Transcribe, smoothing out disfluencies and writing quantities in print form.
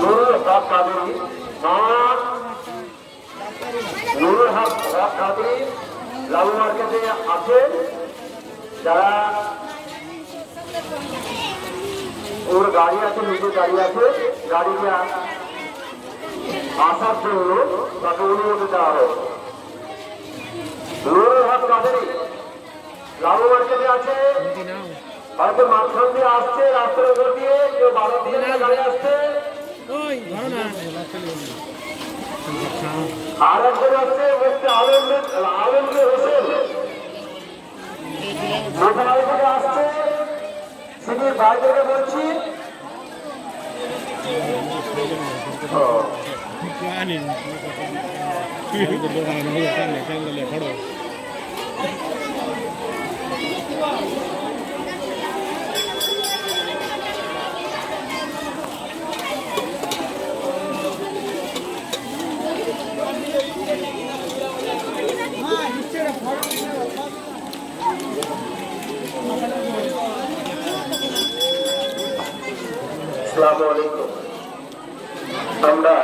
নুরুল হক কাদেরী নুরুল হক কাদেরী লালু মার্কেটে আছেন, যারা ওর গাড়ি আছে, নিজের গাড়ি আছে, গাড়িতে আসার জন্য তাকে অনুমতি দেওয়া হবে। নুরুল হক কাদেরী লালু মার্কেটে আছে, হয়তো মাঝখান দিয়ে আসছে, রাস্তার উপর দিয়ে কেউ 12 দিয়ে গাড়ি আসছে, আর একজন আসছে মুফতি আলমগীর হোসেন মোবাইল থেকে আসছে। তিনি বাইরে বলছি আসসালামু আলাইকুম। আমরা